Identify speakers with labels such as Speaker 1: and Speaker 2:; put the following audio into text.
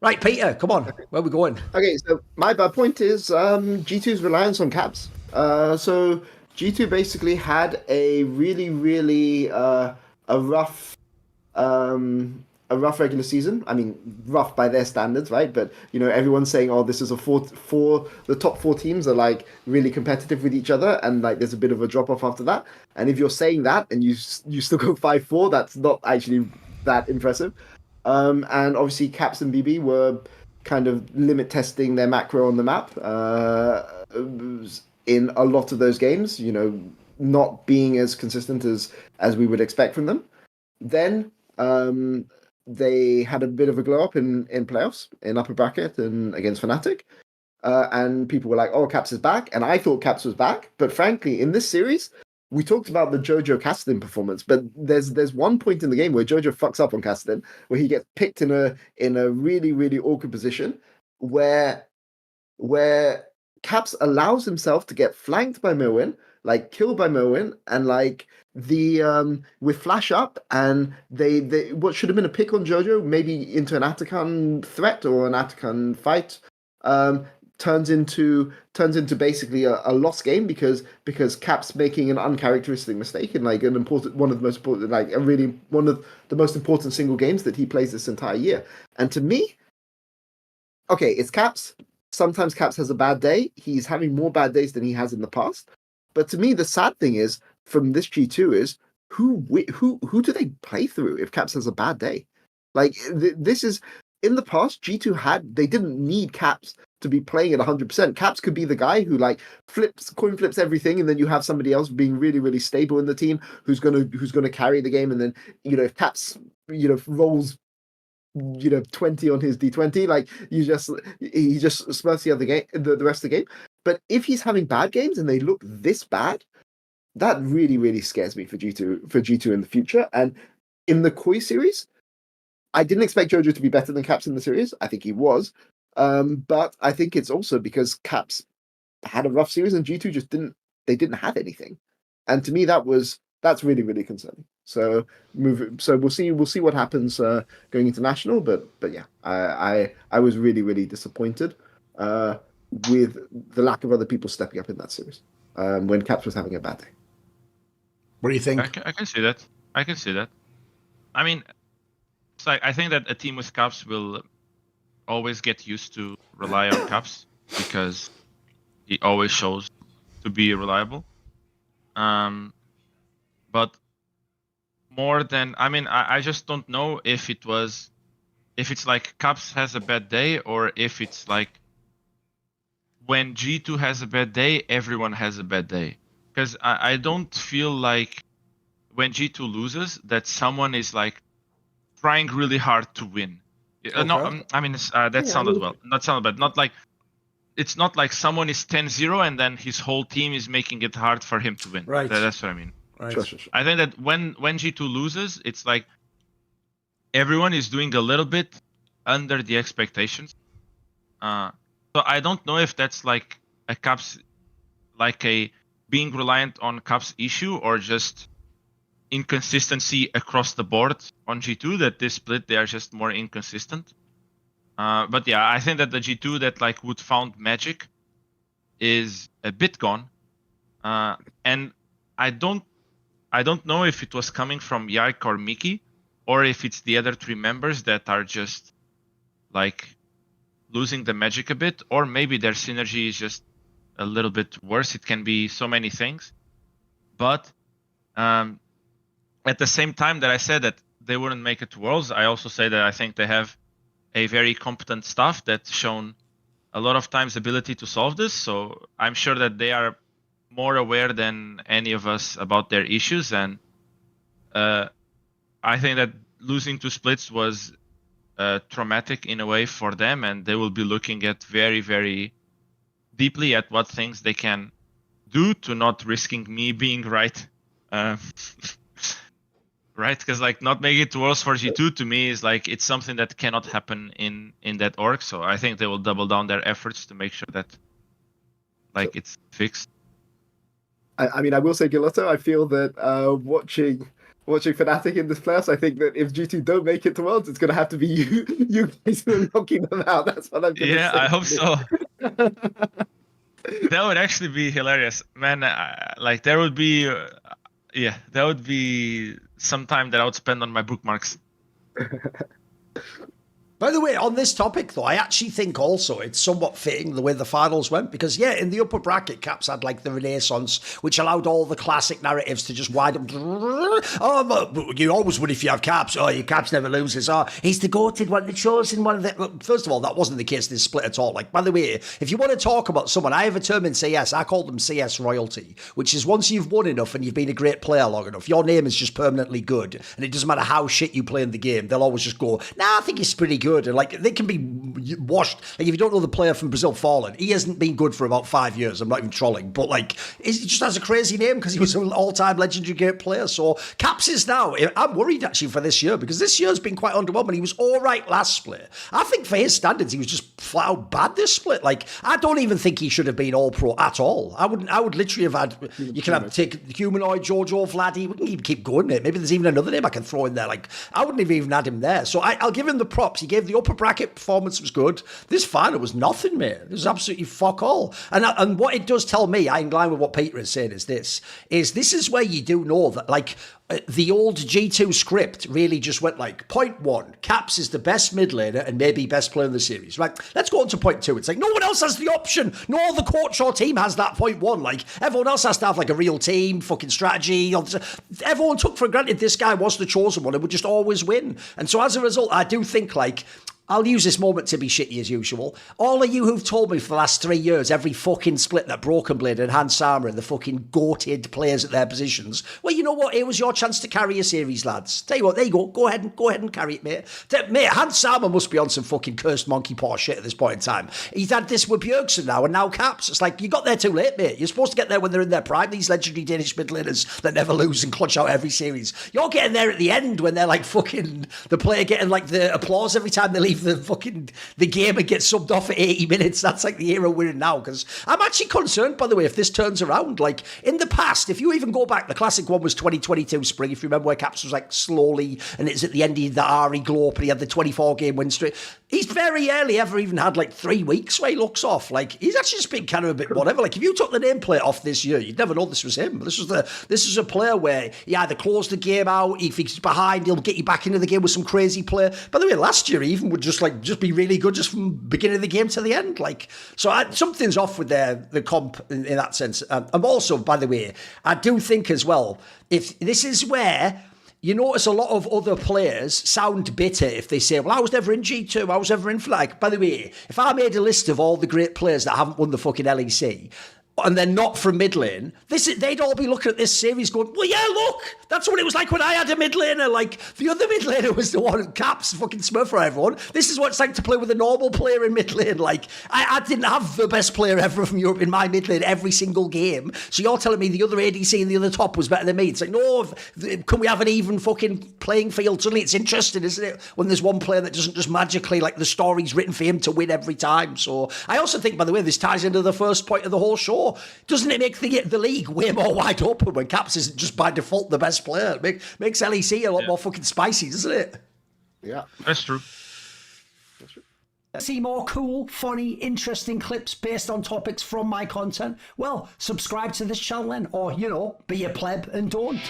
Speaker 1: Right, Peter, come on. Where are we going?
Speaker 2: Okay, so my bad point is G2's reliance on caps. So G2 basically had a really, really a rough a rough regular season. I mean, rough by their standards, right? But everyone's saying, "Oh, this is a four. The top four teams are like really competitive with each other, and like there's a bit of a drop off after that." And if you're saying that and you still go 5-4, that's not actually that impressive. And obviously, Caps and BB were kind of limit testing their macro on the map in a lot of those games. Not being as consistent as we would expect from them. Then they had a bit of a glow up in playoffs in upper bracket and against Fnatic. And people were like, "Oh, Caps is back," and I thought Caps was back. But frankly, in this series, we talked about the Jojo Cassidin performance, but there's one point in the game where Jojo fucks up on Cassidin, where he gets picked in a really really awkward position, where where Caps allows himself to get flanked by Merwin, like killed by Merwin, and like the with flash up, and they what should have been a pick on Jojo, maybe into an Atakan threat or an Atakan fight, um, turns into basically a lost game because Caps making an uncharacteristic mistake in like an important one of the most important, like a really one of the most important single games that he plays this entire year. And to me, okay, it's Caps. Sometimes Caps has a bad day. He's having more bad days than he has in the past. But to me, the sad thing is from this G2 is who do they play through if Caps has a bad day? Like this is in the past, G2 they didn't need Caps to be playing at 100%. Caps could be the guy who like coin flips everything, and then you have somebody else being really really stable in the team who's gonna carry the game. And then if Caps rolls 20 on his D20, like he just smurfs the other game, the rest of the game. But if he's having bad games and they look this bad, that really really scares me for G2 in the future. And in the Koi series, I didn't expect Jojo to be better than Caps in the series. I think he was, but I think it's also because Caps had a rough series and G2 just didn't have anything. And to me, that's really really concerning. So we'll see what happens going international. But yeah, I was really really disappointed with the lack of other people stepping up in that series when Caps was having a bad day.
Speaker 1: What do you think?
Speaker 3: I can see that. I can see that. I mean, it's like I think that a team with Caps will always get used to rely on Caps because he always shows to be reliable. But more than I just don't know if it's like Caps has a bad day or if it's like when G2 has a bad day, everyone has a bad day. Because I don't feel like when G2 loses that someone is like trying really hard to win.
Speaker 1: Okay.
Speaker 3: No, that sounded well. Not sounded bad. Not like it's not like someone is 10-0 and then his whole team is making it hard for him to win.
Speaker 1: Right.
Speaker 3: That's what I mean.
Speaker 1: Right.
Speaker 2: Sure.
Speaker 3: I think that when G2 loses, it's like everyone is doing a little bit under the expectations. So I don't know if that's like a Caps, like a being reliant on Caps issue or just inconsistency across the board on G2, that this split they are just more inconsistent. But yeah, I think that the G2 that like would found magic is a bit gone. And I don't know if it was coming from Yark or Mickey, or if it's the other three members that are just like losing the magic a bit, or maybe their synergy is just a little bit worse. It can be so many things. But at the same time that I said that they wouldn't make it to Worlds, I also say that I think they have a very competent staff that's shown a lot of times ability to solve this. So I'm sure that they are more aware than any of us about their issues. And I think that losing to splits was traumatic in a way for them, and they will be looking at very, very deeply at what things they can do to not risking me being right. Right? Because like not making it to Worlds for G2 to me is like it's something that cannot happen in that org. So I think they will double down their efforts to make sure that like it's fixed.
Speaker 2: I mean, I will say, Gilotto, I feel that watching Fnatic in this playoffs. I think that if G2 don't make it to Worlds, it's going to have to be you guys who are knocking them out. That's what I'm going to say.
Speaker 3: Yeah, I hope so. That would actually be hilarious, man. Like there would be, that would be some time that I would spend on my bookmarks.
Speaker 1: By the way, on this topic, though, I actually think also it's somewhat fitting the way the finals went because, yeah, in the upper bracket, Caps had like the Renaissance, which allowed all the classic narratives to just wide up. Oh, you always would if you have Caps. Oh, your Caps never loses. Oh, he's the goated one, the chosen one. First of all, that wasn't the case in this split at all. Like, by the way, if you want to talk about someone, I have a term in CS. I call them CS royalty, which is once you've won enough and you've been a great player long enough, your name is just permanently good, and it doesn't matter how shit you play in the game. They'll always just go, nah, I think he's pretty good. And like they can be washed. Like if you don't know the player from Brazil, Fallen, he hasn't been good for about 5 years. I'm not even trolling, but like he just has a crazy name because he was an all-time legendary great player. So Caps is now. I'm worried actually for this year because this year's been quite underwhelming. He was all right last split. I think for his standards, he was just flat out bad this split. Like I don't even think he should have been all pro at all. I would literally have had. You can have take Humanoid, Jojo, Vladdy. We can even keep going, mate. Maybe there's even another name I can throw in there. Like I wouldn't have even had him there. So I'll give him the props. He gave the upper bracket performance was good. This final was nothing, mate. It was absolutely fuck all. And what it does tell me, in line with what Peter is saying, is this is where you do know that like the old G2 script really just went like, point one, Caps is the best mid laner and maybe best player in the series. Right, let's go on to point two. It's like no one else has the option. No, the court shore team has that point one. Like everyone else has to have like a real team, fucking strategy. Everyone took for granted this guy was the chosen one and would just always win. And so as a result, I do think like, I'll use this moment to be shitty as usual. All of you who've told me for the last 3 years, every fucking split that Broken Blade and Hans Sama and the fucking goated players at their positions, well, you know what? It was your chance to carry a series, lads. Tell you what, there you go. Go ahead and carry it, mate. Mate, Hans Sama must be on some fucking cursed monkey paw shit at this point in time. He's had this with Bjergsen now and now Caps. It's like, you got there too late, mate. You're supposed to get there when they're in their prime, these legendary Danish mid laners that never lose and clutch out every series. You're getting there at the end when they're like fucking, the player getting like the applause every time they leave the fucking the game and get subbed off at 80 minutes. That's like the era we're in now. Because I'm actually concerned, by the way, if this turns around. Like in the past, if you even go back, the classic one was 2022 spring. If you remember where Caps was like slowly, and it's at the end of the Ari Globe, and he had the 24 game win streak. He's very early ever even had like 3 weeks where he looks off. Like he's actually just been kind of a bit whatever. Like if you took the nameplate off this year, you'd never know this was him. This is a player where he either closed the game out, if he's behind, he'll get you back into the game with some crazy play. By the way, last year he even would just be really good just from beginning of the game to the end. Like so, something's off with the comp in that sense. I'm also, by the way, I do think as well, if this is where you notice a lot of other players sound bitter if they say, well, I was never in G2, I was never in Flag. By the way, if I made a list of all the great players that haven't won the fucking LEC, and they're not from mid lane, they'd all be looking at this series going, well, yeah, look, that's what it was like when I had a mid laner. Like, the other mid laner was the one, Caps, fucking Smurf for everyone. This is what it's like to play with a normal player in mid lane. Like, I didn't have the best player ever from Europe in my mid lane every single game. So you're telling me the other ADC and the other top was better than me? It's like, no, can we have an even fucking playing field? Suddenly it's interesting, isn't it? When there's one player that doesn't just magically, like, the story's written for him to win every time. So I also think, by the way, this ties into the first point of the whole show. Doesn't it make the league way more wide open when Caps isn't just by default the best player? It makes LEC a lot more fucking spicy, doesn't it?
Speaker 2: Yeah.
Speaker 3: That's true.
Speaker 4: See more cool, funny, interesting clips based on topics from my content? Well, subscribe to this channel then, or, be a pleb and don't.